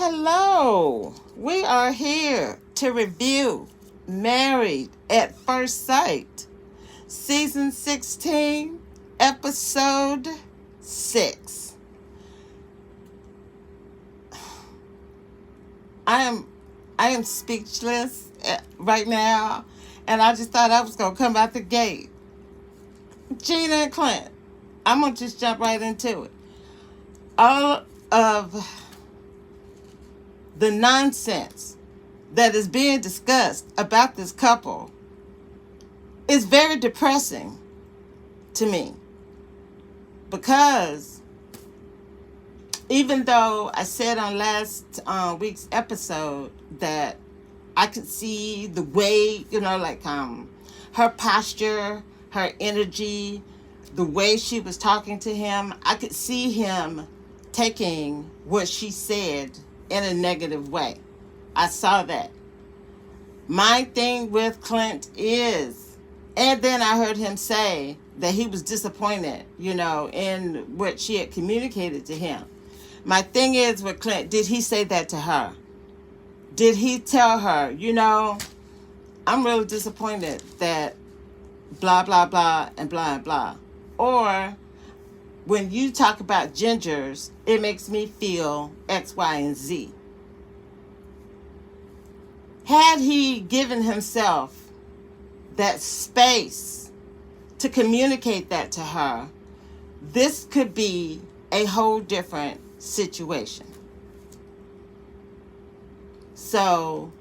Hello, we are here to review Married at First Sight, Season 16, Episode 6. I am speechless right now, and I just thought I was going to come out the gate. Gina and Clint, I'm going to just jump right into it. All of the nonsense that is being discussed about this couple is very depressing to me, because even though I said on last week's episode that I could see the way, her posture, her energy, the way she was talking to him, I could see him taking what she said in a negative way. I saw that. My thing with Clint is, and then I heard him say that he was disappointed, in what she had communicated to him. My thing is with Clint, did he say that to her? Did he tell her, I'm really disappointed that blah, blah, blah, and blah, and blah. Or when you talk about gingers, it makes me feel X, Y, and Z. Had he given himself that space to communicate that to her, this could be a whole different situation. So,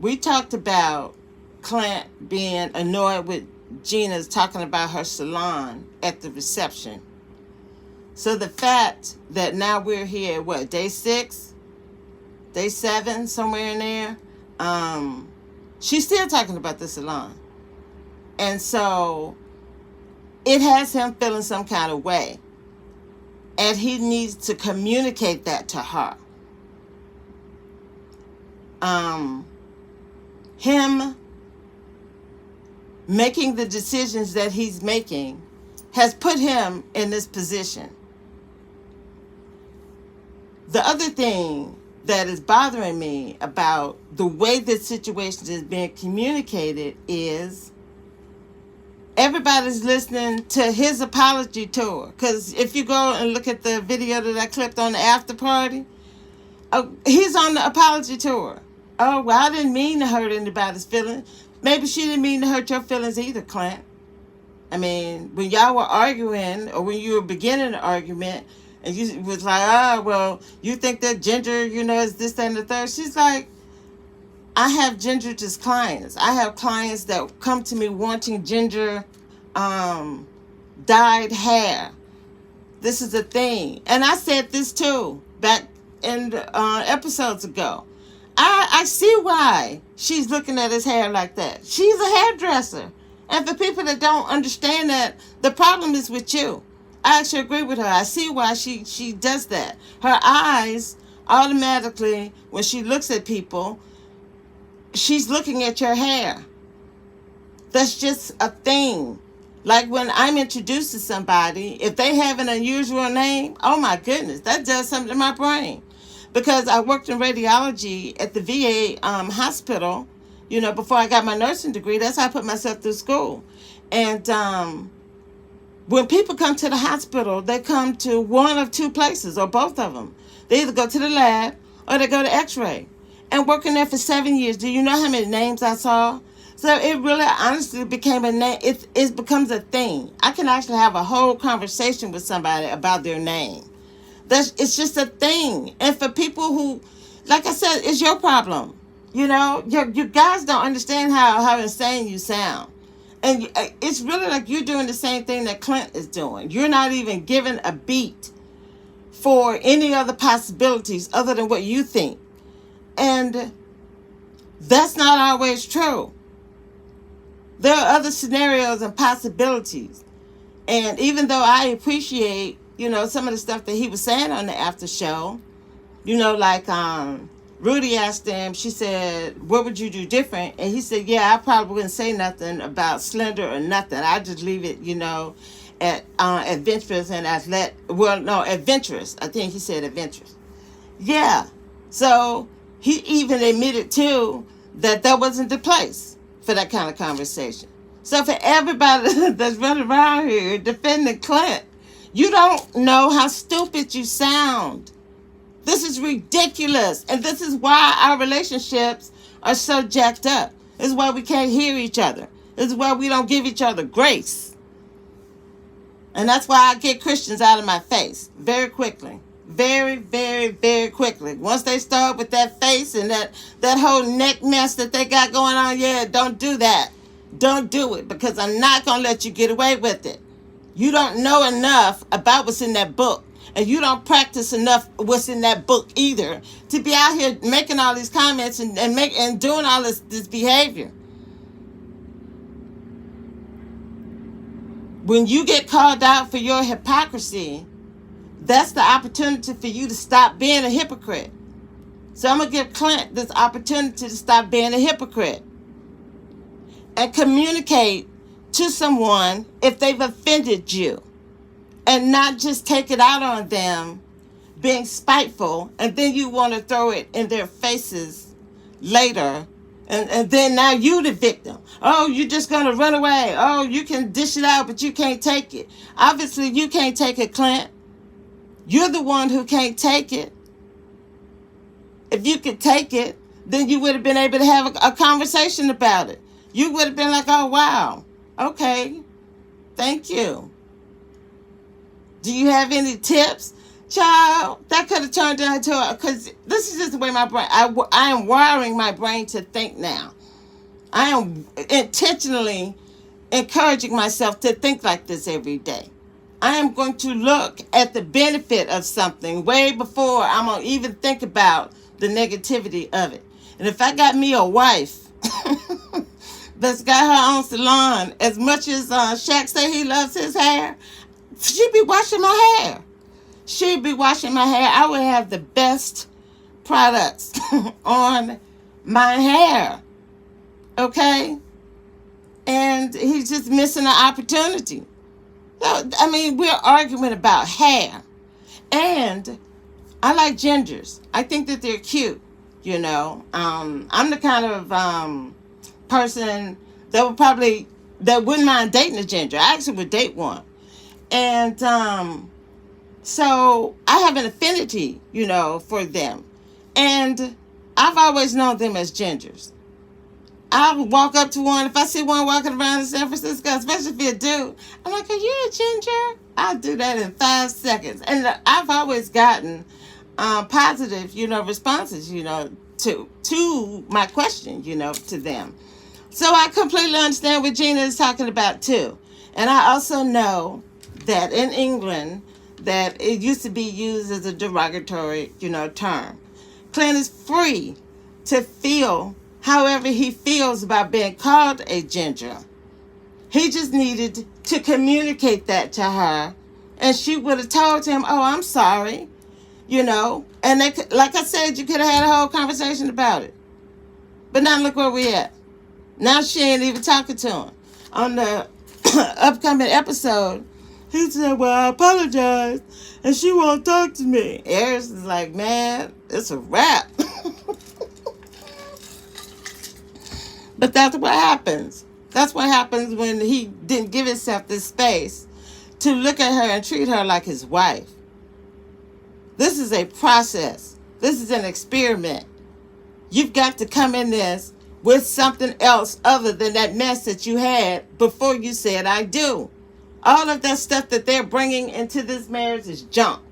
we talked about Clint being annoyed with Gina's talking about her salon at the reception. So the fact that now we're here, day 6, day 7, somewhere in there, she's still talking about the salon. And so it has him feeling some kind of way. And he needs to communicate that to her. Him making the decisions that he's making has put him in this position. The other thing that is bothering me about the way this situation is being communicated is everybody's listening to his apology tour. Because if you go and look at the video that I clipped on the after party, he's on the apology tour. Oh, well, I didn't mean to hurt anybody's feelings. Maybe she didn't mean to hurt your feelings either, Clint. I mean, when y'all were arguing, or when you were beginning the argument, and you was like, well, you think that Ginger, is this, that, and the third. She's like, I have Ginger as clients. I have clients that come to me wanting Ginger dyed hair. This is a thing. And I said this too, back in episodes ago. I see why she's looking at his hair like that. She's a hairdresser. And for people that don't understand that, the problem is with you. I actually agree with her. I see why she does that. Her eyes automatically, when she looks at people, she's looking at your hair. That's just a thing. Like when I'm introduced to somebody, if they have an unusual name, oh my goodness, that does something to my brain. Because I worked in radiology at the VA hospital, before I got my nursing degree. That's how I put myself through school. And when people come to the hospital, they come to one of two places, or both of them. They either go to the lab or they go to x-ray. And working there for 7 years, do you know how many names I saw? So it really honestly became a name. It becomes a thing. I can actually have a whole conversation with somebody about their name. It's just a thing. And for people who, like I said, it's your problem. You guys don't understand how insane you sound. And it's really like you're doing the same thing that Clint is doing. You're not even given a beat for any other possibilities other than what you think. And that's not always true. There are other scenarios and possibilities. And even though I appreciate, some of the stuff that he was saying on the after show, Rudy asked him, she said, what would you do different? And he said, yeah, I probably wouldn't say nothing about slender or nothing. I just leave it, at adventurous and adventurous. I think he said adventurous. Yeah, So he even admitted too that that wasn't the place for that kind of conversation. So for everybody that's running around here defending Clint, you don't know how stupid you sound. This is ridiculous. And this is why our relationships are so jacked up. This is why we can't hear each other. This is why we don't give each other grace. And that's why I get Christians out of my face very quickly. Very, very, very quickly. Once they start with that face and that whole neck mess that they got going on, yeah, don't do that. Don't do it, because I'm not going to let you get away with it. You don't know enough about what's in that book. And you don't practice enough what's in that book either to be out here making all these comments and doing all this behavior. When you get called out for your hypocrisy, that's the opportunity for you to stop being a hypocrite. So I'm going to give Clint this opportunity to stop being a hypocrite and communicate to someone if they've offended you, and not just take it out on them being spiteful, and then you want to throw it in their faces later, and then now you the victim. Oh, you're just going to run away. Oh, you can dish it out, but you can't take it. Obviously, you can't take it, Clint. You're the one who can't take it. If you could take it, then you would have been able to have a conversation about it. You would have been like, oh, wow. Okay. Thank you. Do you have any tips? Child, that could have turned into because this is just the way my brain, I am wiring my brain to think now. I am intentionally encouraging myself to think like this every day. I am going to look at the benefit of something way before I'm going to even think about the negativity of it. And if I got me a wife that's got her own salon, as much as Shaq say he loves his hair, she'd be washing my hair. She'd be washing my hair. I would have the best products on my hair. Okay? And he's just missing an opportunity. I mean, we're arguing about hair. And I like gingers. I think that they're cute, you know. I'm the kind of person that wouldn't mind dating a ginger. I actually would date one. And so I have an affinity, you know, for them. And I've always known them as gingers. I'll walk up to one. If I see one walking around in San Francisco, especially if you're a dude, I'm like, are you a ginger? I'll do that in 5 seconds. And I've always gotten positive, you know, responses, you know, to my question, you know, to them. So I completely understand what Gina is talking about too. And I also know that in England, that it used to be used as a derogatory, you know, term. Clint is free to feel however he feels about being called a ginger. He just needed to communicate that to her, and she would have told him, oh, I'm sorry, you know. And they could, like I said, you could have had a whole conversation about it. But now look where we at. Now she ain't even talking to him. On the upcoming episode, he said, well, I apologize, and she won't talk to me. Eris is like, man, it's a wrap. But that's what happens. That's what happens when he didn't give himself this space to look at her and treat her like his wife. This is a process. This is an experiment. You've got to come in this with something else other than that mess that you had before you said, I do. All of that stuff that they're bringing into this marriage is junk.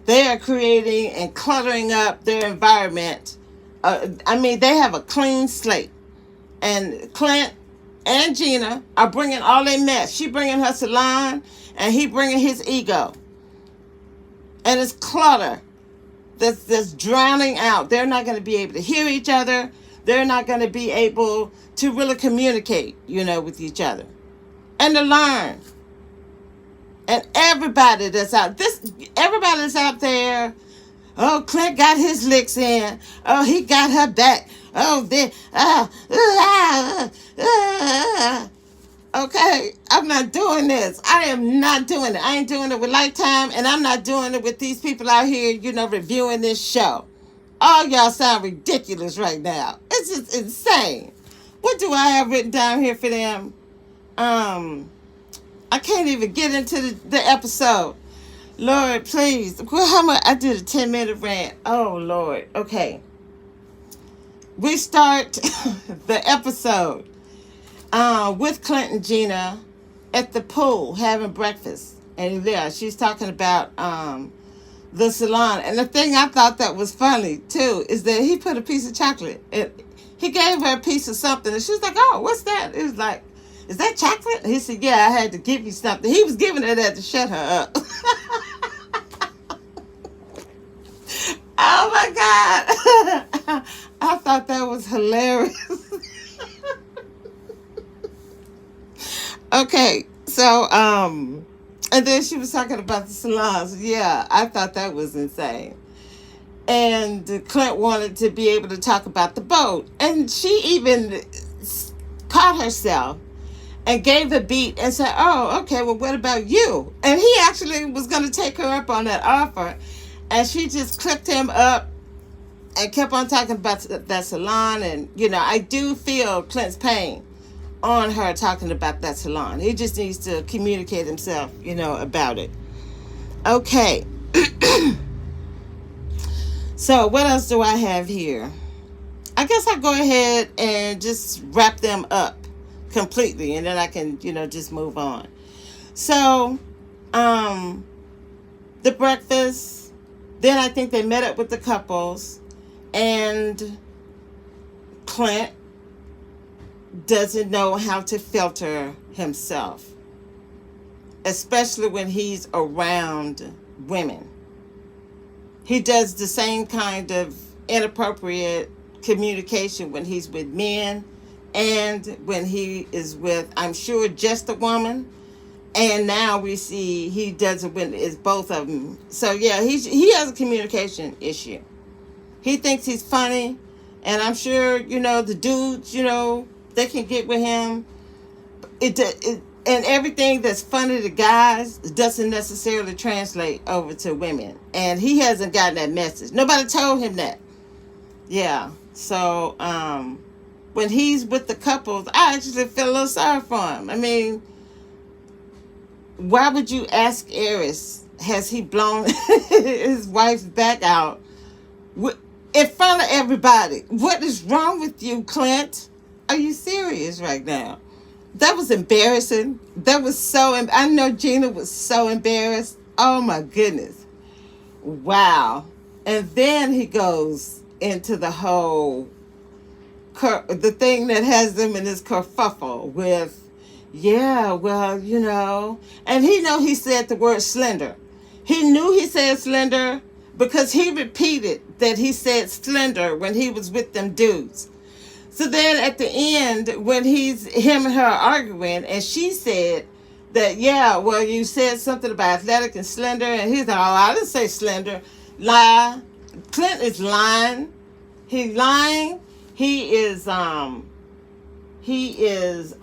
They are creating and cluttering up their environment. I mean, they have a clean slate. And Clint and Gina are bringing all their mess. She bringing her salon, and he bringing his ego. And it's clutter that's drowning out. They're not going to be able to hear each other. They're not going to be able to really communicate, you know, with each other. And to learn. And everybody that's out there, oh, Clint got his licks in. Oh, he got her back. Oh, Okay, I'm not doing this. I am not doing it. I ain't doing it with Lifetime, and I'm not doing it with these people out here, reviewing this show. All y'all sound ridiculous right now. It's just insane. What do I have written down here for them? I can't even get into the episode. Lord, please. Well, how much? I did a 10-minute rant. Oh, Lord. Okay. We start the episode with Clint and Gina at the pool having breakfast. And yeah, she's talking about the salon. And the thing I thought that was funny, too, is that he put a piece of chocolate. He gave her a piece of something. And she was like, oh, what's that? It was like, is that chocolate? And he said, yeah, I had to give you something. He was giving her that to shut her up. Oh, my God. I thought that was hilarious. Okay, so, and then she was talking about the salons. Yeah, I thought that was insane. And Clint wanted to be able to talk about the boat. And she even caught herself and gave a beat and said, oh, okay, well, what about you? And he actually was going to take her up on that offer. And she just clipped him up and kept on talking about that salon. And, I do feel Clint's pain on her talking about that salon. He just needs to communicate himself, about it. Okay. So what else do I have here? I guess I'll go ahead and just wrap them up completely, and then I can, just move on. So, the breakfast, then I think they met up with the couples, and Clint doesn't know how to filter himself, especially when he's around women. He does the same kind of inappropriate communication when he's with men and when he is with, I'm sure, just a woman. And now we see he does it when it's both of them. So yeah, he has a communication issue. He thinks he's funny, and I'm sure, the dudes, they can get with him. And everything that's funny to guys doesn't necessarily translate over to women. And he hasn't gotten that message. Nobody told him that. Yeah. So, when he's with the couples, I actually feel a little sorry for him. I mean, why would you ask Eris, has he blown his wife's back out in front of everybody? What is wrong with you, Clint? Are you serious right now? That was embarrassing. That was I know Gina was so embarrassed. Oh my goodness. Wow. And then he goes into the whole, the thing that has them in this kerfuffle with, yeah, well, and he said the word slender. He knew he said slender because he repeated that he said slender when he was with them dudes. So then at the end, when him and her arguing, and she said that, yeah, well, you said something about athletic and slender, and he's like, oh, I didn't say slender. Lie. Clint is lying. He's lying. He is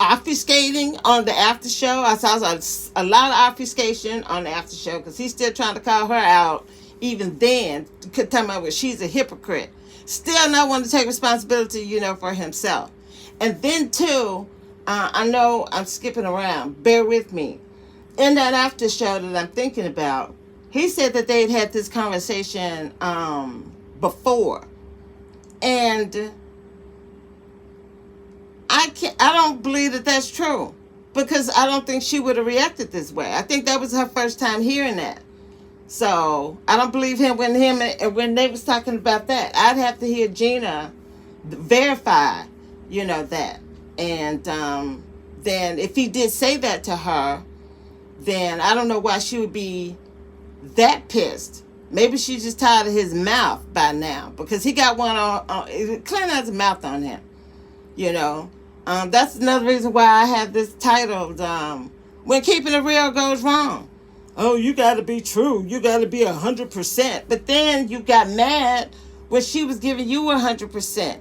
obfuscating on the after show. I saw a lot of obfuscation on the after show because he's still trying to call her out. Even then, talking about she's a hypocrite. Still not wanting to take responsibility, for himself. And then, too, I know I'm skipping around. Bear with me. In that after show that I'm thinking about, he said that they'd had this conversation before. And I don't believe that that's true. Because I don't think she would have reacted this way. I think that was her first time hearing that. So I don't believe him when they was talking about that. I'd have to hear Gina verify, that. And then if he did say that to her, then I don't know why she would be that pissed. Maybe she's just tired of his mouth by now because he got one on Clint has a mouth on him. That's another reason why I have this titled When Keeping It Real Goes Wrong. Oh, you got to be true. You got to be 100%. But then you got mad when she was giving you 100%.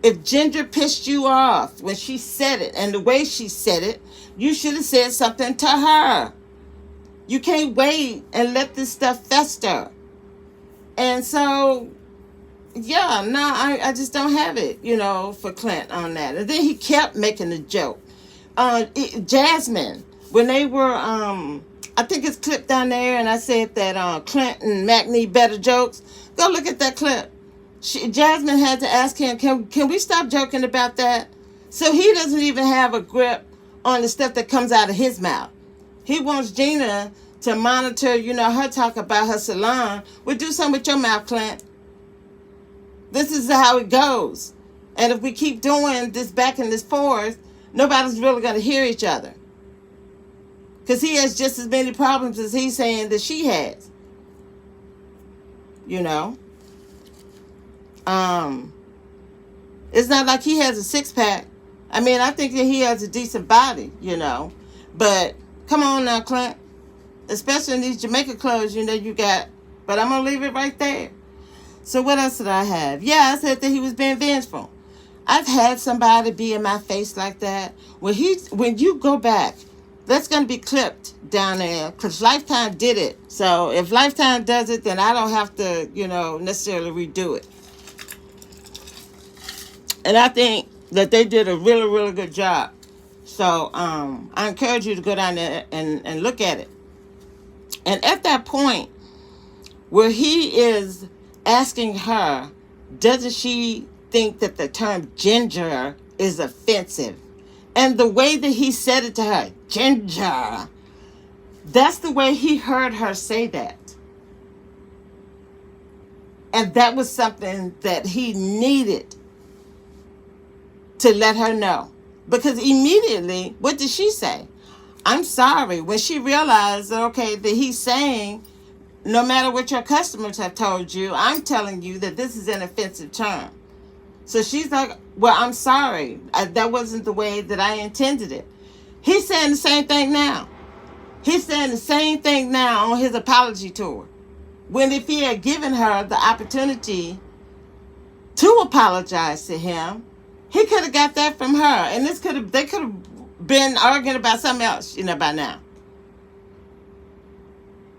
If Ginger pissed you off when she said it and the way she said it, you should have said something to her. You can't wait and let this stuff fester. And so, yeah, no, I just don't have it, for Clint on that. And then he kept making the joke. Jasmine, when they were, I think it's clipped down there, and I said that Clint and Mac need better jokes. Go look at that clip. Jasmine had to ask him, can we stop joking about that? So he doesn't even have a grip on the stuff that comes out of his mouth. He wants Gina to monitor, her talk about her salon. Well, do something with your mouth, Clint. This is how it goes. And if we keep doing this back and this forth, nobody's really going to hear each other. Because he has just as many problems as he's saying that she has. It's not like he has a six-pack. I mean, I think that he has a decent body, But come on now, Clint. Especially in these Jamaica clothes, you got. But I'm going to leave it right there. So what else did I have? Yeah, I said that he was being vengeful. I've had somebody be in my face like that. When you go back, that's going to be clipped down there because Lifetime did it. So if Lifetime does it, then I don't have to, necessarily redo it. And I think that they did a really, really good job. So I encourage you to go down there and look at it. And at that point where he is asking her, doesn't she think that the term ginger is offensive? And the way that he said it to her, ginger, that's the way he heard her say that. And that was something that he needed to let her know. Because immediately, what did she say? I'm sorry. When she realized that, okay, that he's saying, no matter what your customers have told you, I'm telling you that this is an offensive term. So she's like, well, I'm sorry. That wasn't the way that I intended it. He's saying the same thing now. He's saying the same thing now on his apology tour. When if he had given her the opportunity to apologize to him, he could have got that from her. And they could have been arguing about something else, by now.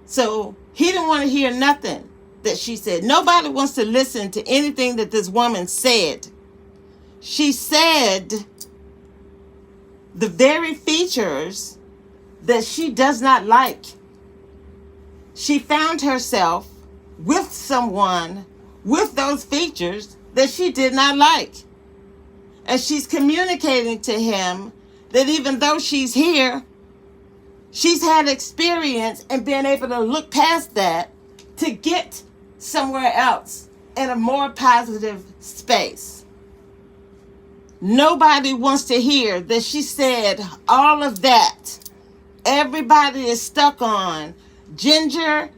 So he didn't want to hear nothing that she said. Nobody wants to listen to anything that this woman said. She said the very features that she does not like. She found herself with someone with those features that she did not like. And she's communicating to him that even though she's here, she's had experience and been able to look past that to get somewhere else in a more positive space. Nobody wants to hear that she said all of that. Everybody is stuck on gingery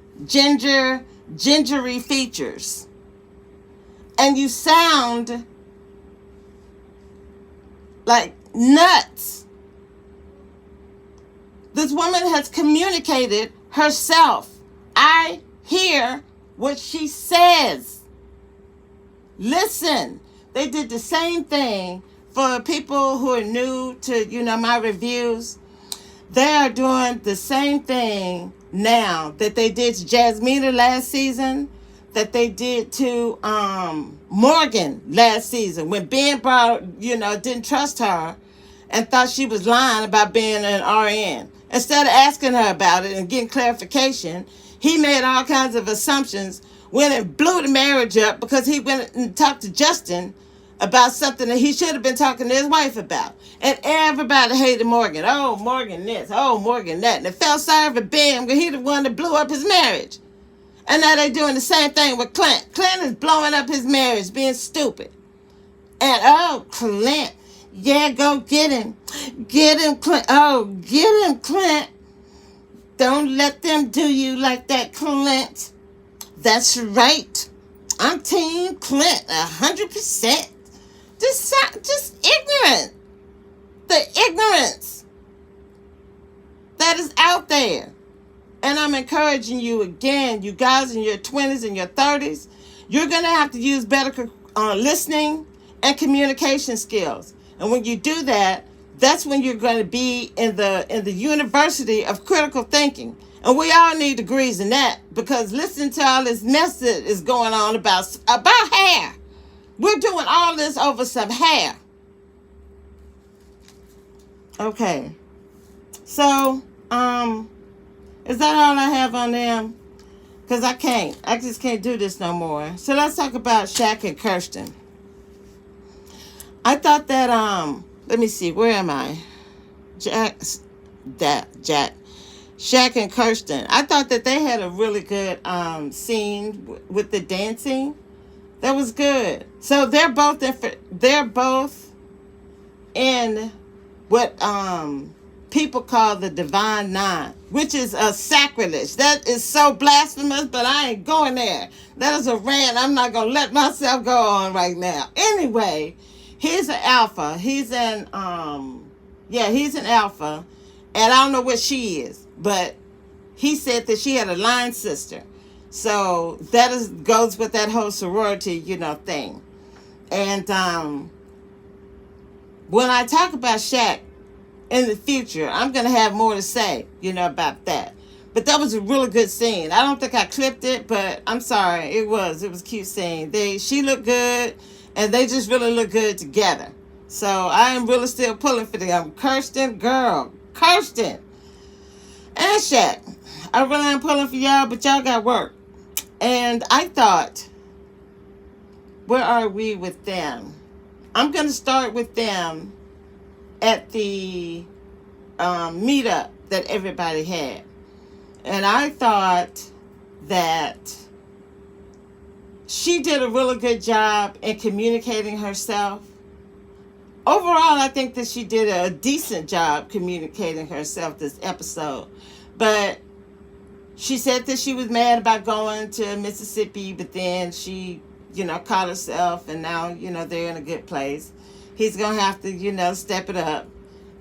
features. And you sound like nuts. This woman has communicated herself. I hear what she says. Listen, they did the same thing for people who are new to, my reviews. They are doing the same thing now that they did to Jasmina last season, that they did to Morgan last season when Ben didn't trust her and thought she was lying about being an RN. Instead of asking her about it and getting clarification, he made all kinds of assumptions, went and blew the marriage up because he went and talked to Justin about something that he should have been talking to his wife about. And everybody hated Morgan. Oh, Morgan this. Oh, Morgan that. And it felt sorry for Ben because he the one that blew up his marriage. And now they're doing the same thing with Clint. Clint is blowing up his marriage, being stupid. And, Clint. Yeah, go get him. Get him, Clint. Oh, get him, Clint. Don't let them do you like that, Clint. That's right. I'm Team Clint, 100%. Just ignorant. The ignorance that is out there. And I'm encouraging you again, you guys in your 20s and your 30s, you're going to have to use better listening. and communication skills. And when you do that, that's when you're going to be in the university of critical thinking. And we all need degrees in that, because listen to all this mess that is going on about hair. We're doing all this over some hair. Okay. So, is that all I have on them? Because I just can't do this no more. So let's talk about Shaq and Kirsten. I thought that, let me see, where am I? Shaq and Kirsten. I thought that they had a really good scene with the dancing. That was good. So they're both in what people call the Divine Nine, which is a sacrilege. That is so blasphemous, but I ain't going there. That is a rant I'm not going to let myself go on right now. Anyway, he's an alpha. He's an alpha. And I don't know what she is, but he said that she had a line sister. So that goes with that whole sorority, thing. And when I talk about Shaq in the future, I'm going to have more to say, about that. But that was a really good scene. I don't think I clipped it, but I'm sorry. It was a cute scene. She looked good, and they just really look good together. So I am really still pulling for them. Kirsten and Shaq. I really am pulling for y'all, but y'all got work. And I thought, where are we with them? I'm going to start with them at the meetup that everybody had. And I thought that she did a really good job in communicating herself. Overall, I think that she did a decent job communicating herself this episode. But she said that she was mad about going to Mississippi, but then she, caught herself, and now, they're in a good place. He's going to have to, step it up.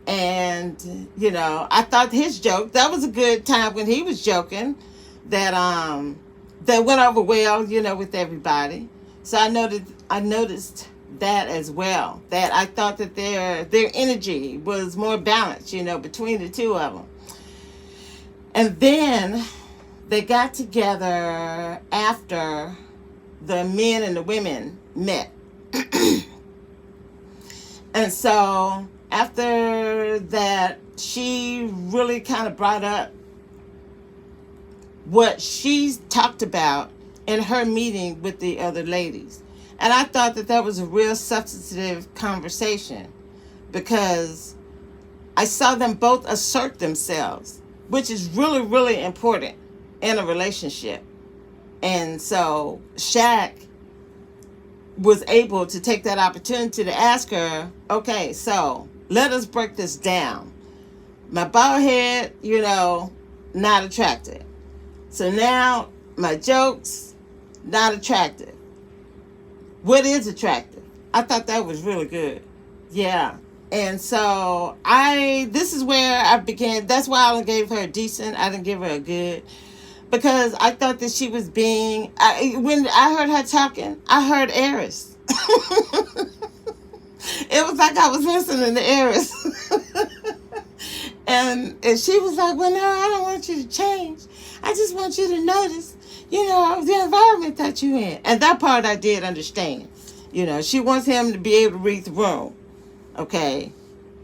And, I thought his joke, that was a good time when he was joking, that went over well, with everybody. So I noticed that as well, that I thought that their energy was more balanced, between the two of them. And then they got together after the men and the women met. And so after that, she really kind of brought up what she talked about in her meeting with the other ladies. And I thought that was a real substantive conversation, because I saw them both assert themselves, which is really, really important in a relationship. And so Shaq was able to take that opportunity to ask her, okay, so let us break this down. My bald head, not attractive. So now my jokes, not attractive. What is attractive? I thought that was really good. Yeah. And so this is where I began. That's why I only gave her a decent. I didn't give her a good. Because I thought that she was when I heard her talking, I heard Eris. It was like I was listening to Eris. and she was like, well, no, I don't want you to change. I just want you to notice, the environment that you're in. And that part I did understand. She wants him to be able to read the room. Okay.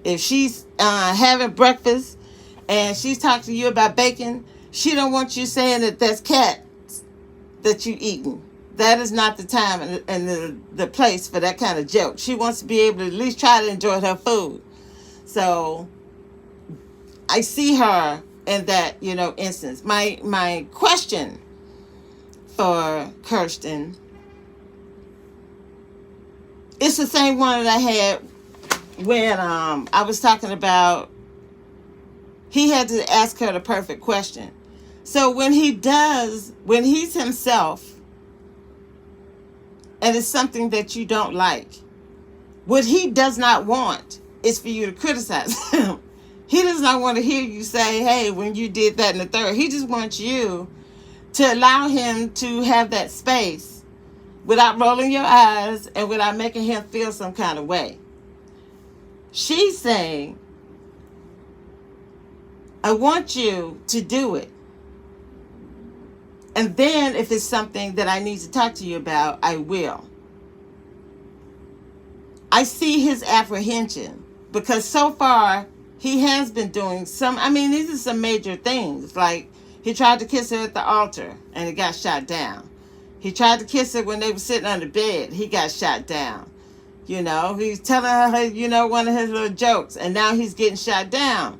If she's having breakfast and she's talking to you about bacon, she don't want you saying that that's cats that you eating. That is not the time and the place for that kind of joke. She wants to be able to at least try to enjoy her food. So I see her in that, instance. My question for Kirsten, it's the same one that I had when I was talking about he had to ask her the perfect question. So when he's himself, and it's something that you don't like, what he does not want is for you to criticize him. He does not want to hear you say, hey, when you did that and the third. He just wants you to allow him to have that space without rolling your eyes and without making him feel some kind of way. She's saying, I want you to do it. And then if it's something that I need to talk to you about, I will. I see his apprehension because so far he has been doing these are some major things. Like he tried to kiss her at the altar and it got shot down. He tried to kiss her when they were sitting on the bed. He got shot down. He's telling her, one of his little jokes, and now he's getting shot down.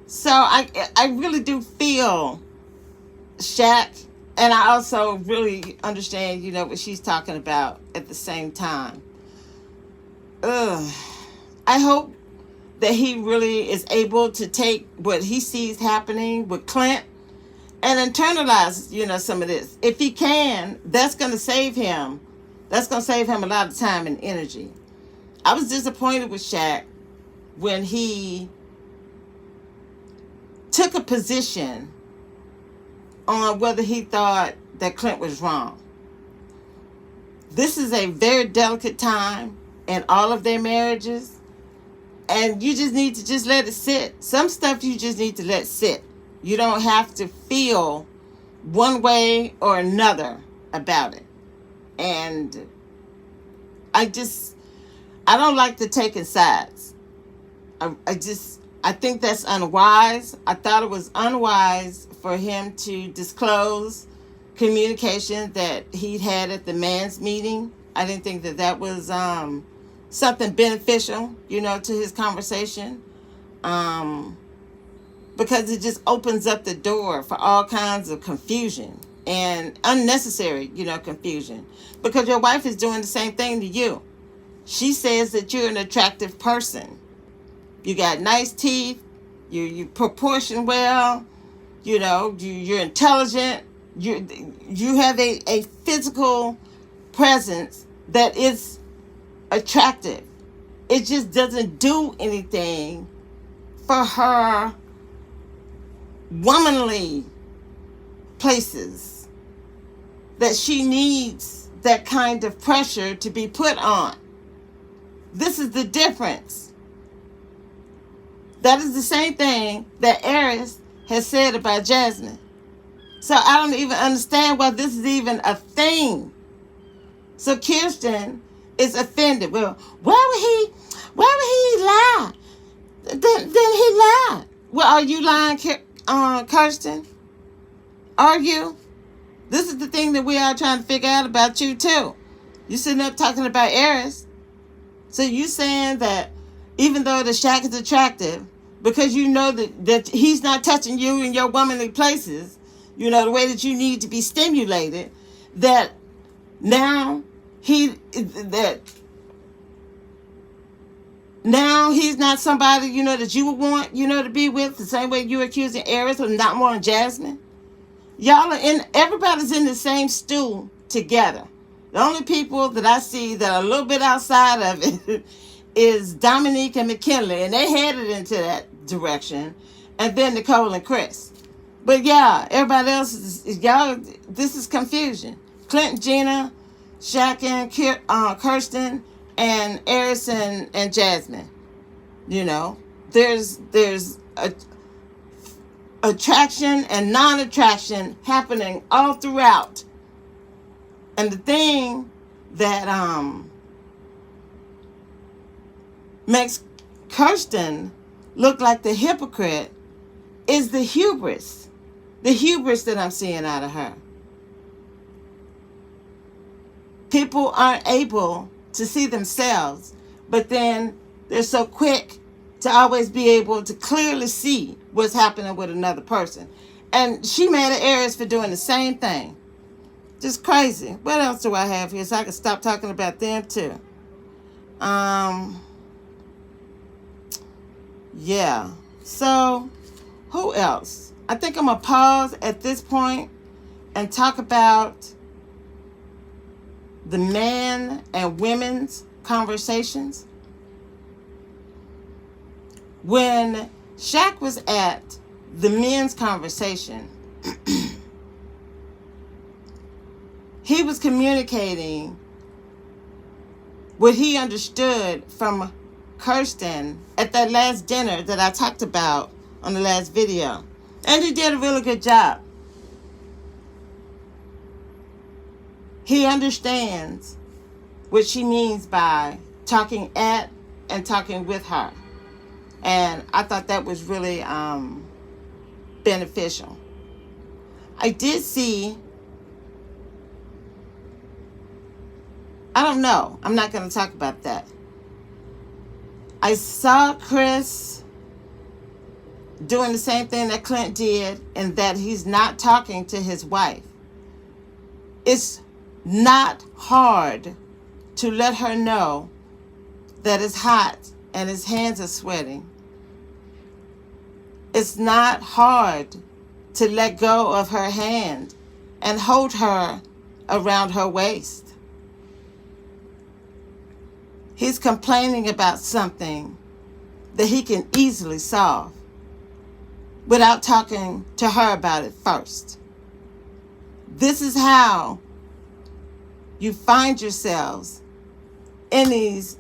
So I really do feel Shaq, and I also really understand, what she's talking about at the same time. I hope that he really is able to take what he sees happening with Clint and internalize, some of this. If he can, that's going to save him. That's going to save him a lot of time and energy. I was disappointed with Shaq when he took a position on whether he thought that Clint was wrong. This is a very delicate time in all of their marriages, and you just need to just let it sit. Some stuff you just need to let sit. You don't have to feel one way or another about it. And I don't like the taking sides. I think that's unwise. I thought it was unwise for him to disclose communication that he'd had at the man's meeting. I didn't think that was something beneficial, to his conversation. Because it just opens up the door for all kinds of confusion and unnecessary, confusion. Because your wife is doing the same thing to you. She says that you're an attractive person. You got nice teeth. You proportion well. You're intelligent. You have a physical presence that is attractive. It just doesn't do anything for her womanly places that she needs that kind of pressure to be put on. This is the difference. That is the same thing that Aries has said about Jasmine. So I don't even understand why this is even a thing. So Kirsten is offended. Well, why would he lie? Then he lied. Well, are you lying, Kirsten? Are you? This is the thing that we are trying to figure out about you too. You sitting up talking about Aries. So you saying that even though the Shaq is attractive, because you know that he's not touching you in your womanly places, the way that you need to be stimulated, that now he's not somebody, that you would want, to be with, the same way you're accusing Aries of not wanting Jasmine. Everybody's in the same stool together. The only people that I see that are a little bit outside of it is Dominique and McKinley, and they headed into that direction, and then Nicole and Chris. But yeah, everybody else this is confusion. Clint, Gina, Shaq and Kirsten, and Aries and Jasmine. There's attraction and non-attraction happening all throughout. And the thing that makes Kirsten look like the hypocrite is the hubris that I'm seeing out of her. People aren't able to see themselves, but then they're so quick to always be able to clearly see what's happening with another person. And she mad at Aries for doing the same thing. Just crazy. What else do I have here so I can stop talking about them too? Yeah. So, who else? I think I'm going to pause at this point and talk about the man and women's conversations. When Shaq was at the men's conversation, he was communicating what he understood from Kirsten at that last dinner that I talked about on the last video. And he did a really good job. He understands what she means by talking at and talking with her. And I thought that was really beneficial. I did see, I don't know, I'm not going to talk about that. I saw Chris doing the same thing that Clint did, in that he's not talking to his wife. It's not hard to let her know that it's hot and his hands are sweating. It's not hard to let go of her hand and hold her around her waist. He's complaining about something that he can easily solve without talking to her about it first. This is how you find yourselves in these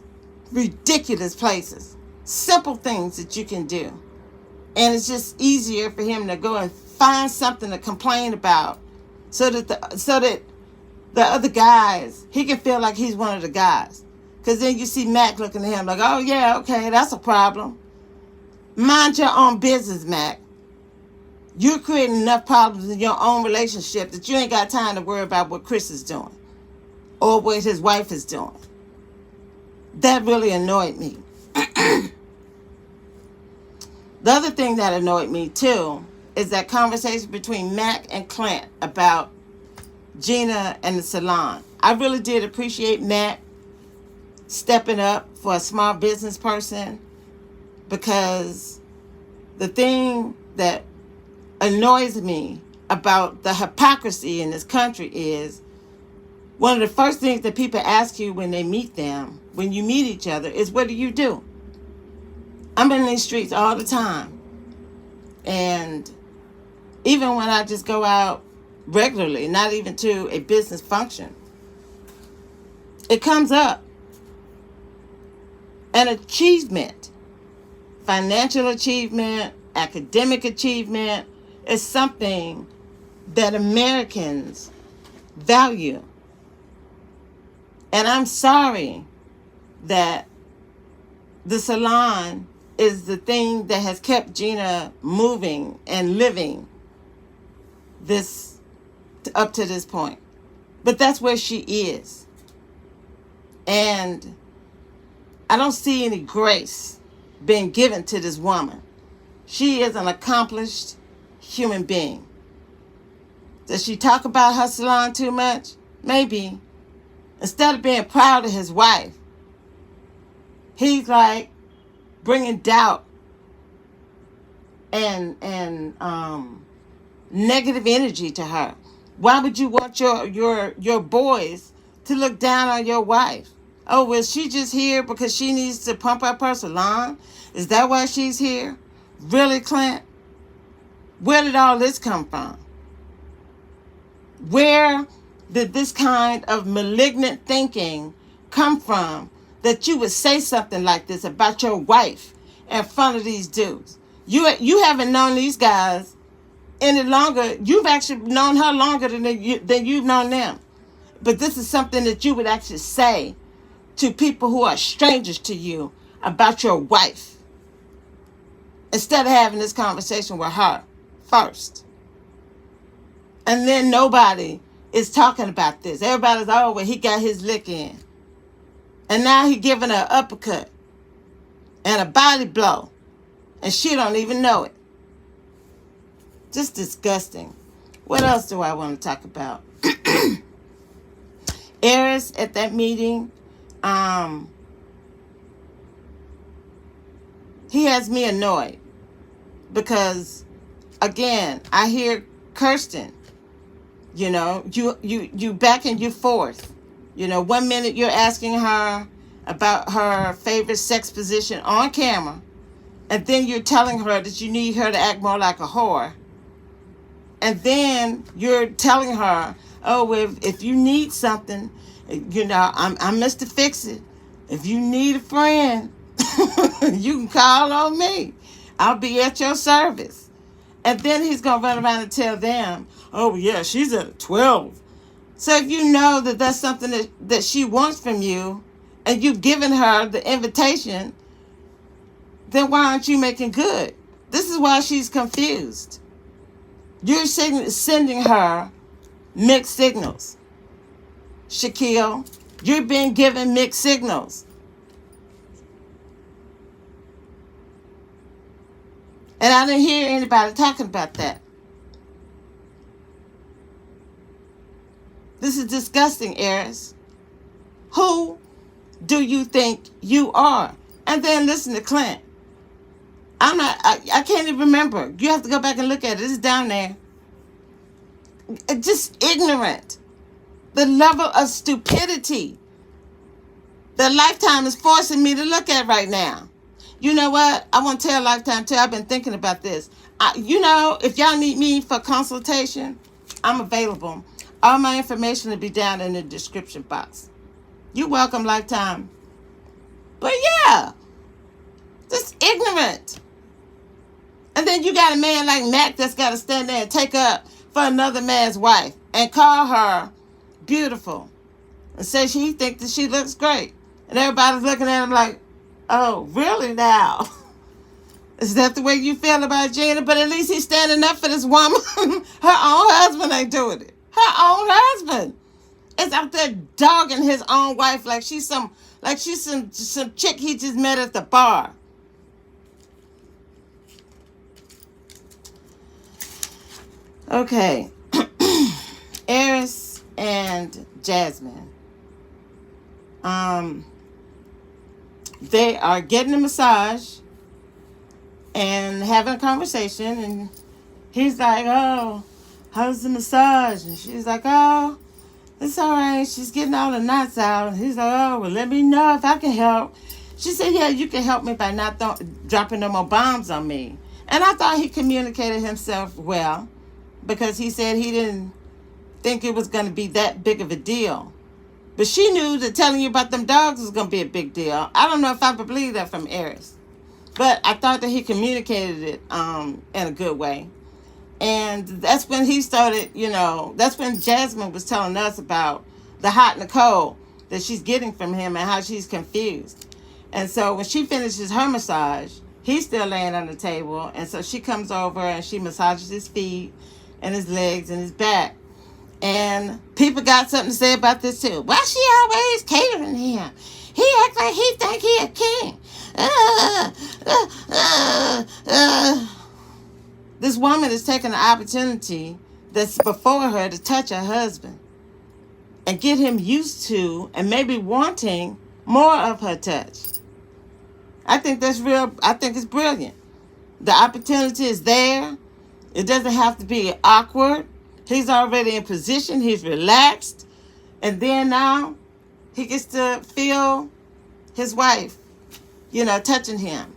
ridiculous places. Simple things that you can do. And it's just easier for him to go and find something to complain about so that the other guys, he can feel like he's one of the guys. Because then you see Mac looking at him like, oh yeah, okay, that's a problem. Mind your own business, Mac. You're creating enough problems in your own relationship that you ain't got time to worry about what Chris is doing or what his wife is doing. That really annoyed me. The other thing that annoyed me too is that conversation between Mac and Clint about Gina and the salon. I really did appreciate Mac stepping up for a small business person, because the thing that annoys me about the hypocrisy in this country is one of the first things that people ask you when they meet them, when you meet each other, is what do you do? I'm in these streets all the time. And even when I just go out regularly, not even to a business function, it comes up. An achievement, financial achievement, academic achievement, is something that Americans value. And I'm sorry that the salon is the thing that has kept Gina moving and living this up to this point. But that's where she is. And I don't see any grace being given to this woman. She is an accomplished human being. Does she talk about her salon too much? Maybe. Instead of being proud of his wife, he's like bringing doubt and negative energy to her. Why would you want your boys to look down on your wife? Oh, well, she just here because she needs to pump up her salon? Is that why she's here? Really, Clint? Where did all this come from? Where did this kind of malignant thinking come from that you would say something like this about your wife in front of these dudes? You haven't known these guys any longer. You've actually known her longer than you've known them. But this is something that you would actually say to people who are strangers to you about your wife, instead of having this conversation with her first. And then nobody is talking about this. Everybody's, oh, well, he got his lick in. And now he giving her an uppercut and a body blow, and she don't even know it. Just disgusting. What else do I want to talk about? Eris at that meeting, he has me annoyed because, again, I hear Kirsten, you back and you forth. 1 minute you're asking her about her favorite sex position on camera, and then you're telling her that you need her to act more like a whore. And then you're telling her Oh, if you need something, I'm Mr. Fix It. If you need a friend, you can call on me. I'll be at your service. And then he's going to run around and tell them, oh, yeah, she's at 12. So if you know that that's something that she wants from you and you've given her the invitation, then why aren't you making good? This is why she's confused. You're sending her mixed signals. Shaquille, you're being given mixed signals. And I didn't hear anybody talking about that. This is disgusting, Eris. Who do you think you are? And then listen to Clint. I can't even remember. You have to go back and look at it. It's down there. Just ignorant. The level of stupidity that Lifetime is forcing me to look at right now. You know what? I want to tell Lifetime too. I've been thinking about this. If y'all need me for consultation, I'm available. All my information will be down in the description box. You're welcome, Lifetime. But yeah, just ignorant. And then you got a man like Mac that's got to stand there and take up for another man's wife and call her beautiful and say he thinks that she looks great. And everybody's looking at him like, oh, really now? Is that the way you feel about Gina? But at least he's standing up for this woman. Her own husband ain't doing it. Her own husband is out there dogging his own wife like she's some chick he just met at the bar. Okay. Eris and Jasmine. They are getting a massage and having a conversation, and he's like, oh, how's the massage? And she's like, oh, it's all right. She's getting all the knots out. And he's like, oh, well, let me know if I can help. She said, yeah, you can help me by not dropping no more bombs on me. And I thought he communicated himself well, because he said he didn't think it was going to be that big of a deal. But she knew that telling you about them dogs was going to be a big deal. I don't know if I could believe that from Eris. But I thought that he communicated it in a good way. And that's when he started, that's when Jasmine was telling us about the hot and the cold that she's getting from him and how she's confused. And so when she finishes her massage, he's still laying on the table. And so she comes over and she massages his feet and his legs and his back. And people got something to say about this too. Why she always catering him? He act like he think he a king. This woman is taking the opportunity that's before her to touch her husband and get him used to and maybe wanting more of her touch. I think that's real. I think it's brilliant. The opportunity is there. It doesn't have to be awkward. He's already in position. He's relaxed. And then now he gets to feel his wife, touching him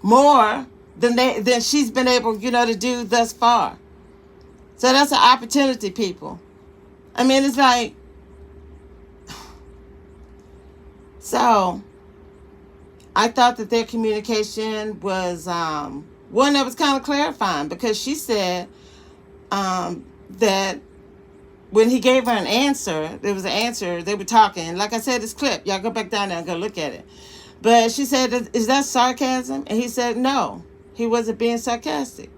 more than she's been able, to do thus far. So that's an opportunity, people. I mean, it's like, so I thought that their communication was one that was kind of clarifying, because she said that when he gave her an answer, there was an answer, they were talking. Like I said, this clip, y'all go back down there and go look at it. But she said, is that sarcasm? And he said, no, he wasn't being sarcastic.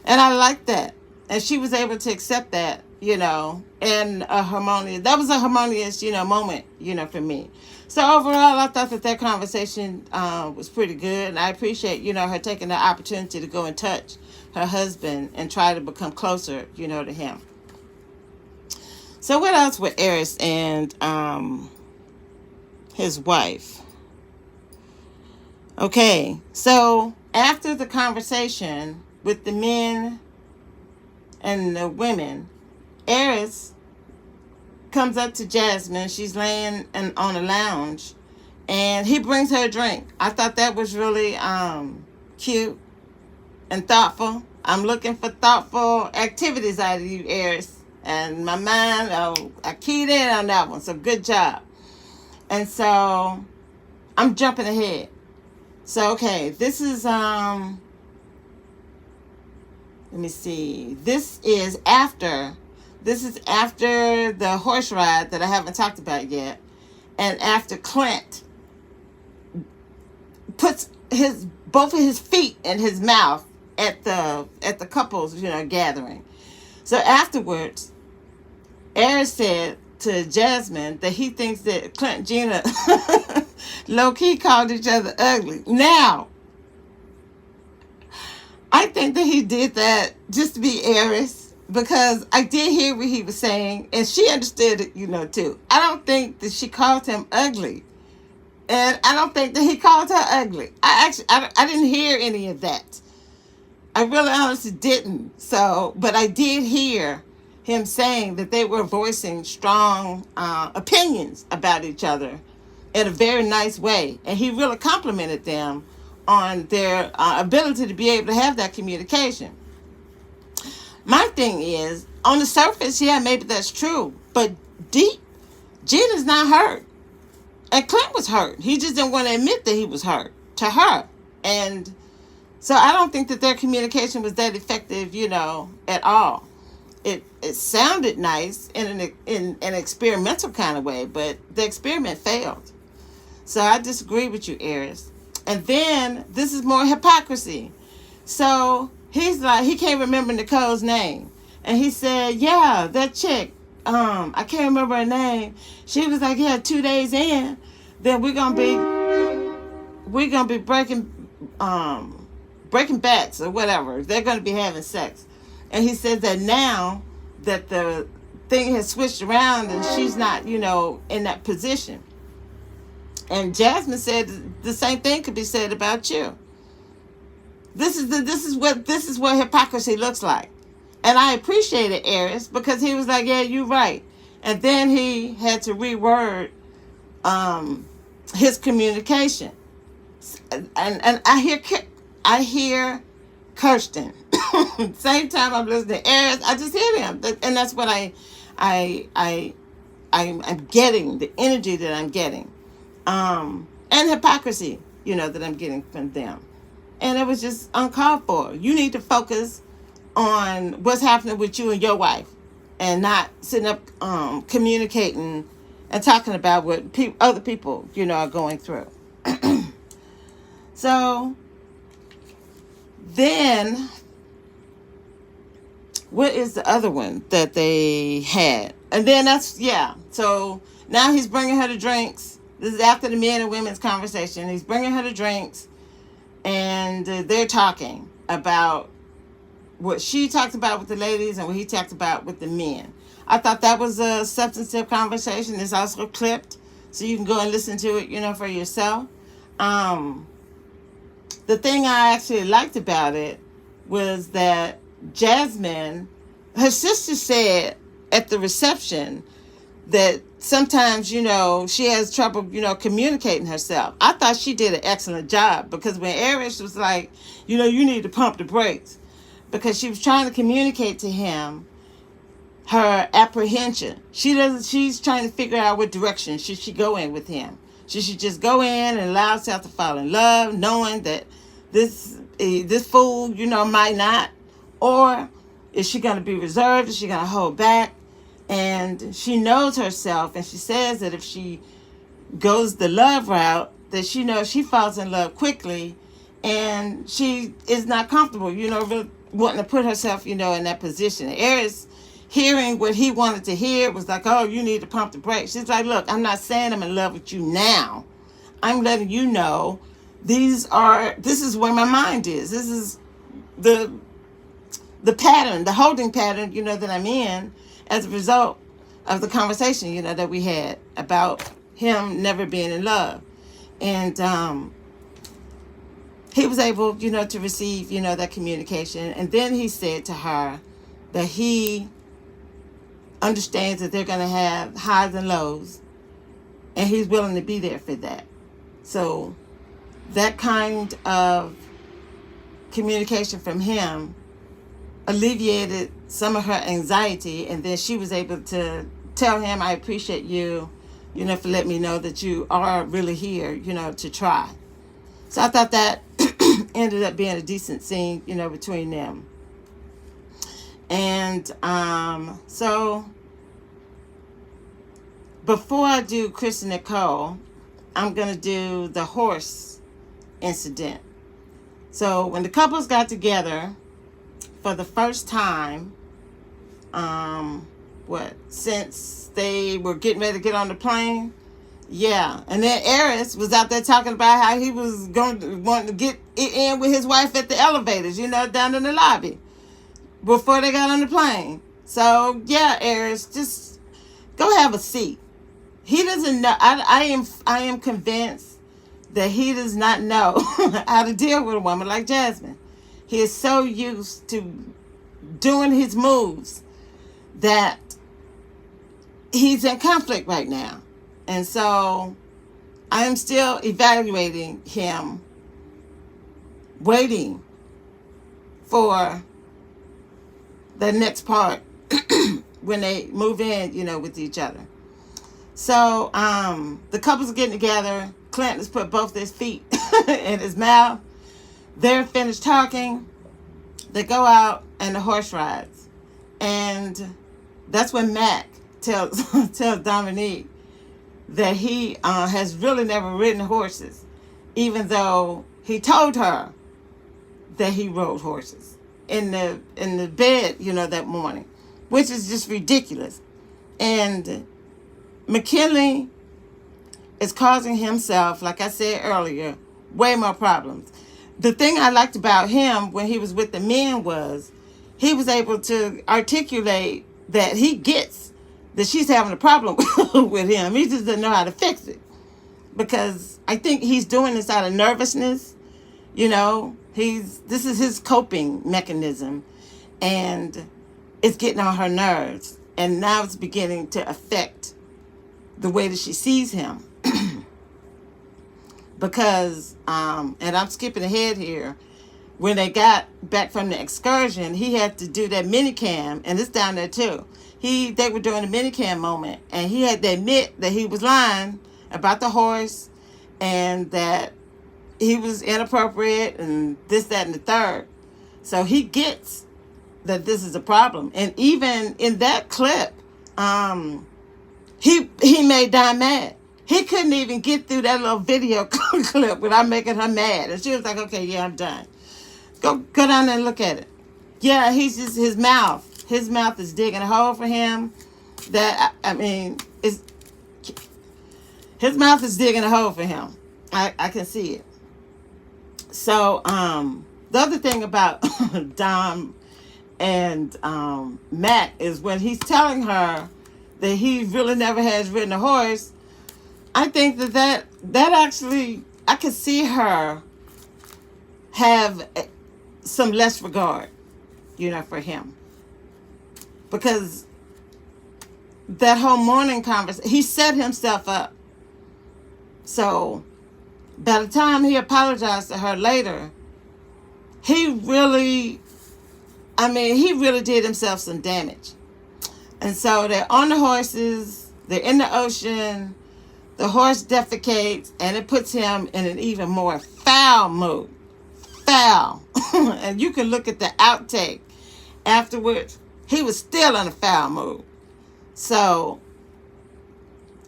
And I like that. And she was able to accept that, and that was a harmonious, moment, for me. So overall, I thought that conversation was pretty good. And I appreciate, her taking the opportunity to go and touch her husband and try to become closer, to him. So what else with Eris and his wife? Okay, so after the conversation with the men and the women, Eris comes up to Jasmine. She's laying on a lounge, and he brings her a drink. I thought that was really cute and thoughtful I'm looking for thoughtful activities out of you, Aries. And my mind, I keyed in on that one. So good job. And so I'm jumping ahead. So okay, this is let me see. This is after the horse ride that I haven't talked about yet. And after Clint puts both of his feet in his mouth at the couples, gathering. So afterwards, Aries said to Jasmine that he thinks that Clint and Gina low-key called each other ugly. Now, I think that he did that just to be Aries, because I did hear what he was saying, and she understood it, too. I don't think that she called him ugly, and I don't think that he called her ugly. I didn't hear any of that. I really honestly didn't. So, but I did hear him saying that they were voicing strong opinions about each other in a very nice way. And he really complimented them on their ability to be able to have that communication. My thing is, on the surface, yeah, maybe that's true. But deep, Gina's not hurt. And Clint was hurt. He just didn't want to admit that he was hurt to her. And so I don't think that their communication was that effective, at all. It sounded nice in an experimental kind of way, but the experiment failed. So I disagree with you, Aries. And then this is more hypocrisy. So he's like, he can't remember Nicole's name. And he said, yeah, that chick, I can't remember her name. She was like, yeah, 2 days in, then we're gonna be breaking backs or whatever. They're gonna be having sex. And he says that now that the thing has switched around and she's not, in that position. And Jasmine said the same thing could be said about you. This is what hypocrisy looks like. And I appreciated Aries because he was like, yeah, you're right. And then he had to reword his communication. And I hear Kirsten. Same time I'm listening to Aries, I just hear them. And that's what I'm getting, the energy that I'm getting. And hypocrisy, that I'm getting from them. And it was just uncalled for. You need to focus on what's happening with you and your wife and not sitting up communicating and talking about what other people, are going through. So then, what is the other one that they had? And then so now he's bringing her the drinks. This is after the men and women's conversation. He's bringing her the drinks, and they're talking about what she talked about with the ladies and what he talked about with the men. I thought that was a substantive conversation. It's also clipped, so you can go and listen to it, for yourself. The thing I actually liked about it was that Jasmine, her sister said at the reception that sometimes, she has trouble, communicating herself. I thought she did an excellent job because when Aries was like, you need to pump the brakes, because she was trying to communicate to him her apprehension. She's trying to figure out what direction should she go in with him. She should just go in and allow herself to fall in love, knowing that this fool, might not. Or is she going to be reserved? Is she going to hold back? And she knows herself, and she says that if she goes the love route, that she knows she falls in love quickly, and she is not comfortable, really wanting to put herself, in that position. Aries, hearing what he wanted to hear, was like, oh, you need to pump the brakes. She's like, look, I'm not saying I'm in love with you now. I'm letting you know this is where my mind is. This is the pattern, the holding pattern, that I'm in as a result of the conversation, that we had about him never being in love. And he was able, to receive, that communication. And then he said to her that he understands that they're going to have highs and lows, and he's willing to be there for that. So that kind of communication from him alleviated some of her anxiety, and then she was able to tell him, I appreciate you, for letting me know that you are really here, to try. So I thought that ended up being a decent scene, between them. And so before I do Chris and Nicole, I'm going to do the horse incident. So when the couples got together for the first time, since they were getting ready to get on the plane, yeah. And then Eris was out there talking about how he was wanting to get in with his wife at the elevators, down in the lobby before they got on the plane. So yeah, Eris, just go have a seat. He doesn't know. I am convinced that he does not know how to deal with a woman like Jasmine. He is so used to doing his moves that he's in conflict right now. And so I am still evaluating him, waiting for the next part when they move in, with each other. So the couples are getting together. Clint has put both his feet in his mouth. They're finished talking. They go out and the horse rides. And that's when Mac tells Dominique that he has really never ridden horses, even though he told her that he rode horses in the bed, that morning, which is just ridiculous. And McKinley is causing himself, like I said earlier, way more problems. The thing I liked about him when he was with the men was he was able to articulate that he gets that she's having a problem with him. He just doesn't know how to fix it. Because I think he's doing this out of nervousness. This is his coping mechanism. And it's getting on her nerves. And now it's beginning to affect the way that she sees him. Because, and I'm skipping ahead here, when they got back from the excursion, he had to do that minicam, and it's down there too. They were doing a minicam moment, and he had to admit that he was lying about the horse, and that he was inappropriate, and this, that, and the third. So he gets that this is a problem. And even in that clip, he made Don mad. He couldn't even get through that little video clip without making her mad. And she was like, okay, yeah, I'm done. Go down there and look at it. Yeah, he's just, his mouth is digging a hole for him. His mouth is digging a hole for him. I can see it. So, the other thing about Dom and Matt is when he's telling her that he really never has ridden a horse, I think that actually, I could see her have some less regard, for him. Because that whole morning conversation, he set himself up. So by the time he apologized to her later, he really did himself some damage. And so they're on the horses, they're in the ocean, the horse defecates, and it puts him in an even more foul mood. Foul. And you can look at the outtake afterwards. He was still in a foul mood. So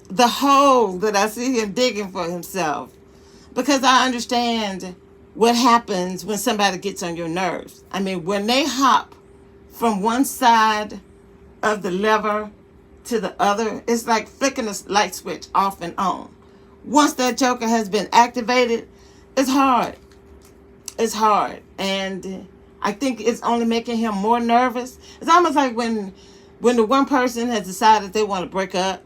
the hole that I see him digging for himself, because I understand what happens when somebody gets on your nerves. When they hop from one side of the lever to the other, it's like flicking a light switch off and on. Once that joker has been activated, it's hard. It's hard. And I think it's only making him more nervous. It's almost like when the one person has decided they want to break up,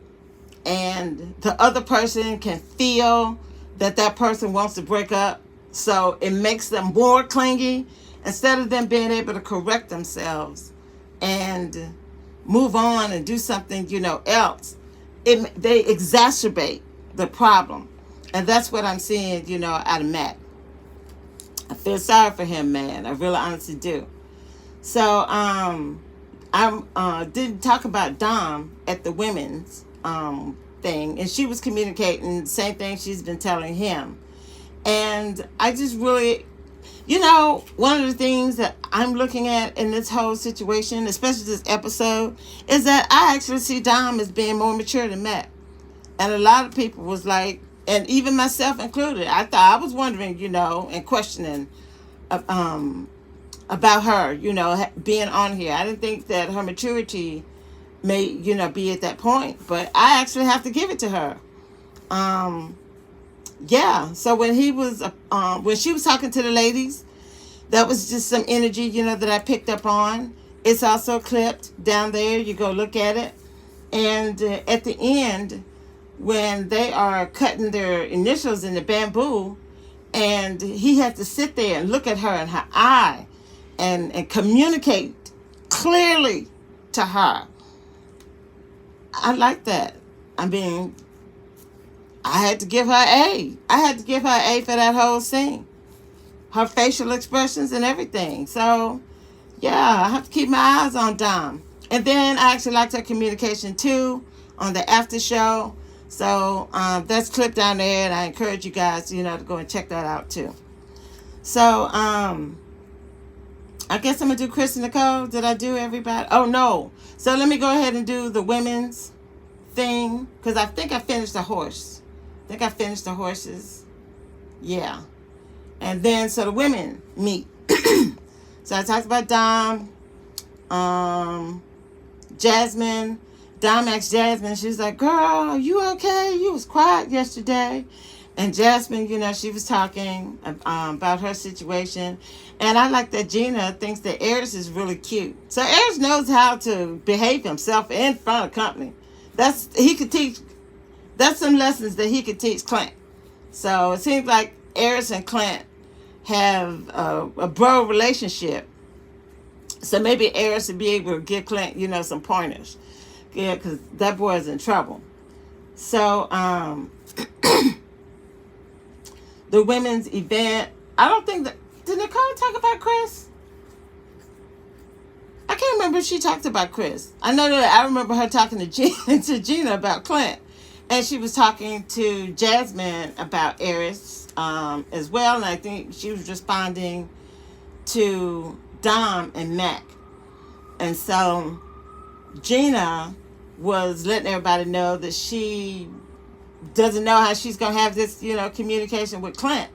and the other person can feel that person wants to break up, so it makes them more clingy instead of them being able to correct themselves and move on and do something, else. They exacerbate the problem. And that's what I'm seeing, out of Matt. I feel sorry for him, man. I really honestly do. So I didn't talk about Dom at the women's thing, and she was communicating the same thing she's been telling him. And I just really, one of the things that I'm looking at in this whole situation, especially this episode, is that I actually see Dom as being more mature than Matt. And a lot of people was like, and even myself included, I was wondering, and questioning um, about her, being on here. I didn't think that her maturity may, be at that point, but I actually have to give it to her. Um, yeah. So when she was talking to the ladies, that was just some energy, that I picked up on. It's also clipped down there. You go look at it. And at the end, when they are cutting their initials in the bamboo, and he had to sit there and look at her in her eye and communicate clearly to her. I like that. I mean, I had to give her A. I had to give her A for that whole scene. Her facial expressions and everything. So, yeah, I have to keep my eyes on Dom. And then I actually liked her communication too on the after show. So that's clipped down there, and I encourage you guys, to go and check that out too. So I guess I'm gonna do Chris and Nicole. Did I do everybody? Oh no. So let me go ahead and do the women's thing, because I think I finished the horse. I think I finished the horses. Yeah. And then so the women meet. So I talked about Dom, Jasmine. Dom asked Jasmine, she was like, girl, are you okay? You was quiet yesterday. And Jasmine, she was talking about her situation. And I like that Gina thinks that Eris is really cute. So Eris knows how to behave himself in front of company. That's some lessons that he could teach Clint. So it seems like Eris and Clint have a bro relationship. So maybe Eris would be able to give Clint, some pointers. Yeah, because that boy is in trouble. So, the women's event, I don't think that, did Nicole talk about Chris? I can't remember if she talked about Chris. I know that I remember her talking to Gina about Clint. And she was talking to Jasmine about Eris as well. And I think she was responding to Dom and Mac. And so Gina was letting everybody know that she doesn't know how she's going to have this, communication with Clint.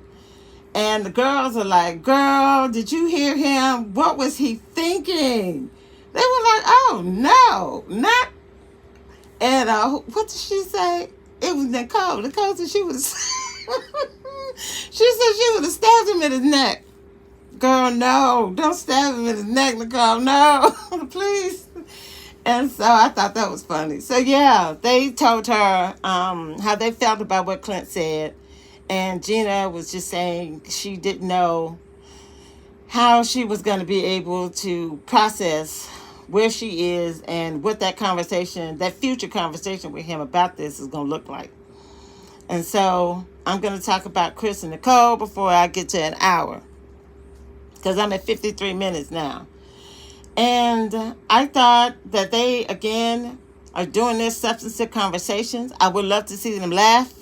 And the girls are like, girl, did you hear him? What was he thinking? They were like, oh, no, not. And what did she say? It was Nicole. Nicole said she would have, she said she would have stabbed him in his neck. Girl, no, don't stab him in his neck, Nicole, no, please. And so I thought that was funny. So yeah, they told her how they felt about what Clint said. And Gina was just saying she didn't know how she was going to be able to process where she is and what that conversation, that future conversation with him about this is going to look like. And so I'm going to talk about Chris and Nicole before I get to an hour, because I'm at 53 minutes now. And I thought that they, again, are doing their substantive conversations. I would love to see them laugh,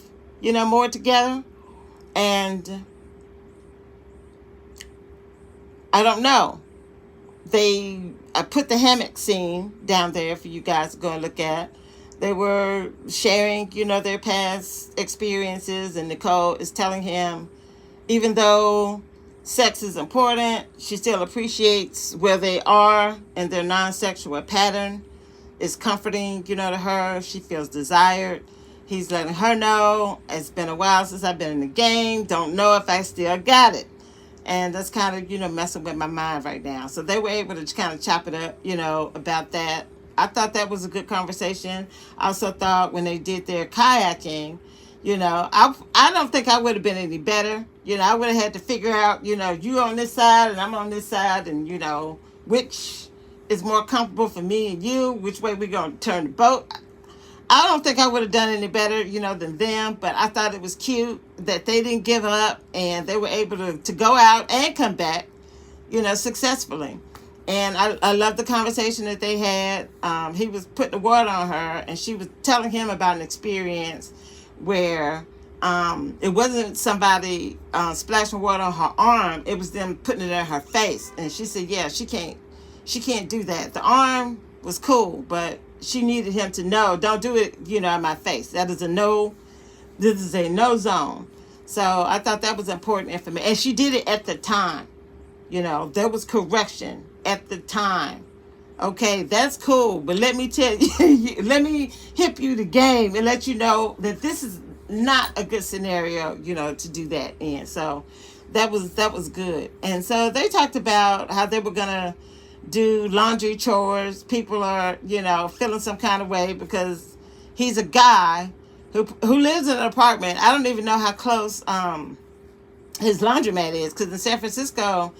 more together. And I don't know. I put the hammock scene down there for you guys to go and look at. They were sharing, their past experiences. And Nicole is telling him, even though sex is important, she still appreciates where they are in their non-sexual pattern. It's comforting, to her. She feels desired. He's letting her know, it's been a while since I've been in the game. Don't know if I still got it. And that's kind of, messing with my mind right now. So they were able to kind of chop it up, about that. I thought that was a good conversation. I also thought when they did their kayaking, I don't think I would have been any better. I would have had to figure out, you on this side and I'm on this side, and, which is more comfortable for me and you, which way we're going to turn the boat. I don't think I would have done any better, than them, but I thought it was cute that they didn't give up and they were able to go out and come back, successfully. And I love the conversation that they had. He was putting the word on her, and she was telling him about an experience where it wasn't somebody splashing water on her arm. It was them putting it in her face. And she said, yeah, she can't do that. The arm was cool, but she needed him to know, don't do it, in my face. That is a no. This is a no zone. So I thought that was important information. And she did it at the time. There was correction at the time. Okay, that's cool. But let me tell you, let me hip you the game and let you know that this is not a good scenario, to do that in. So that was good. And so they talked about how they were gonna do laundry chores. People are, feeling some kind of way because he's a guy who lives in an apartment. I don't even know how close his laundromat is, because in San Francisco,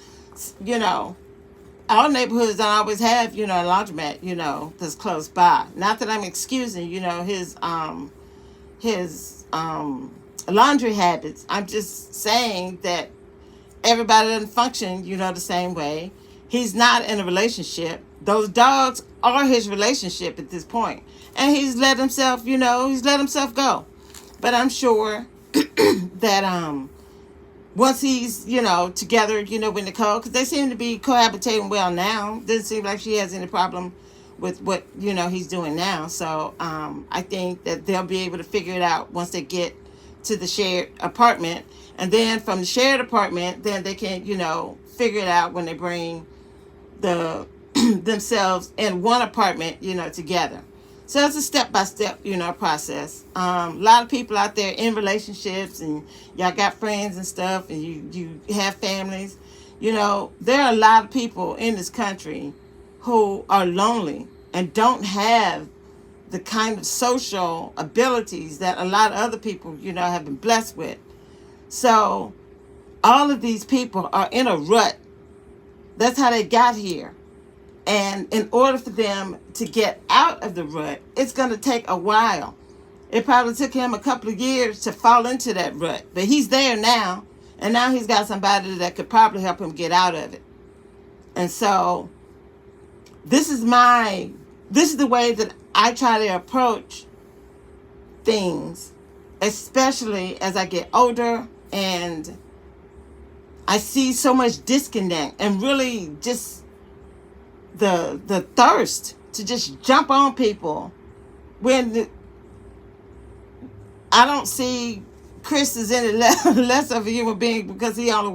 our neighborhoods don't always have, a laundromat, that's close by. Not that I'm excusing, his laundry habits. I'm just saying that everybody doesn't function, the same way. He's not in a relationship. Those dogs are his relationship at this point. And he's let himself, go. But I'm sure that once he's, together, with Nicole, because they seem to be cohabitating well now. Doesn't seem like she has any problem with what, he's doing now. So I think that they'll be able to figure it out once they get to the shared apartment. And then from the shared apartment, then they can, figure it out when they bring the themselves in one apartment, together. So it's a step-by-step, process. A lot of people out there in relationships, and y'all got friends and stuff, and you have families. There are a lot of people in this country who are lonely and don't have the kind of social abilities that a lot of other people, have been blessed with. So all of these people are in a rut. That's how they got here. And in order for them to get out of the rut, it's going to take a while. It probably took him a couple of years to fall into that rut. But he's there now. And now he's got somebody that could probably help him get out of it. And so this is the way that I try to approach things, especially as I get older and I see so much disconnect and really just the thirst to just jump on people when I don't see Chris as any less of a human being because he only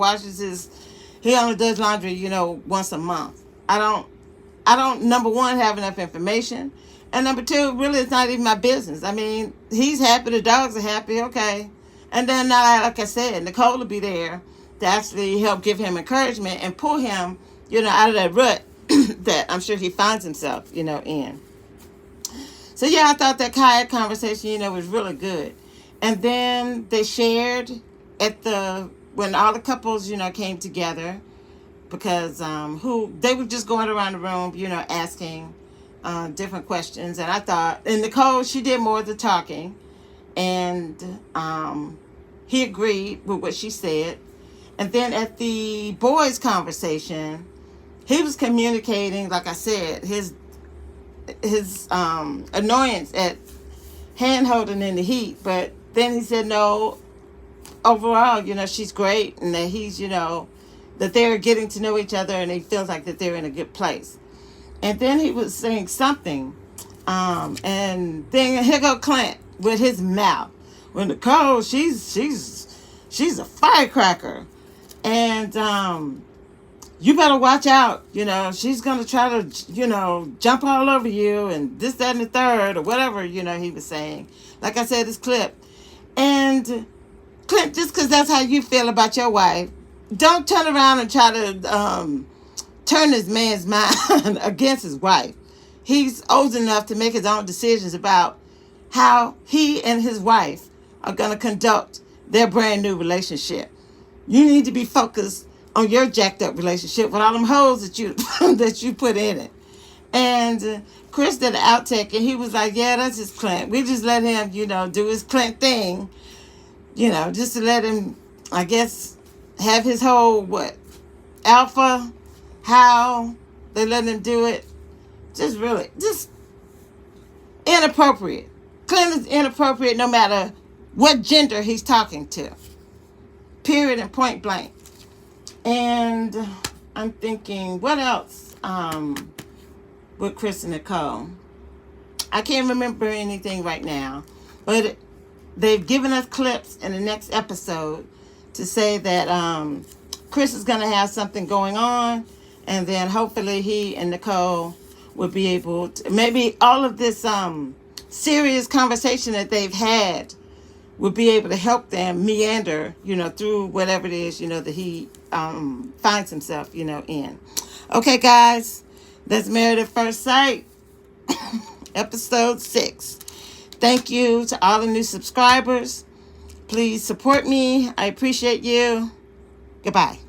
does laundry, once a month. I don't, number one, have enough information. And number two, really, it's not even my business. I mean, he's happy, the dogs are happy, okay. And then, like I said, Nicole will be there to actually help give him encouragement and pull him, out of that rut that I'm sure he finds himself, in. So, yeah, I thought that kayak conversation, was really good. And then they shared when all the couples, came together, because they were just going around the room, asking different questions. And I thought, and Nicole, she did more of the talking, and he agreed with what she said. And then at the boys' conversation, he was communicating, like I said, his annoyance at hand holding in the heat. But then he said, no, overall, she's great, and that he's, that they're getting to know each other, and he feels like that they're in a good place. And then he was saying something, and then here go Clint with his mouth. When Nicole, she's a firecracker, and you better watch out. She's gonna try to jump all over you, and this, that, and the third, or whatever he was saying. Like I said, it's clip. And Clint, just because that's how you feel about your wife, don't turn around and try to turn this man's mind against his wife. He's old enough to make his own decisions about how he and his wife are going to conduct their brand new relationship. You need to be focused on your jacked up relationship with all them hoes that you put in it. And Chris did an outtake, and he was like, yeah, that's his Clint. We just let him, do his Clint thing, just to let him, I guess, have his whole, alpha, how They letting him do it. Just inappropriate. Clinton's inappropriate no matter what gender he's talking to. Period and point blank. And I'm thinking, what else with Chris and Nicole? I can't remember anything right now. But they've given us clips in the next episode to say that Chris is going to have something going on. And then hopefully he and Nicole will be able to, maybe all of this serious conversation that they've had will be able to help them meander, through whatever it is, that he finds himself, in. Okay, guys, that's Married at First Sight, episode 6. Thank you to all the new subscribers. Please support me. I appreciate you. Goodbye.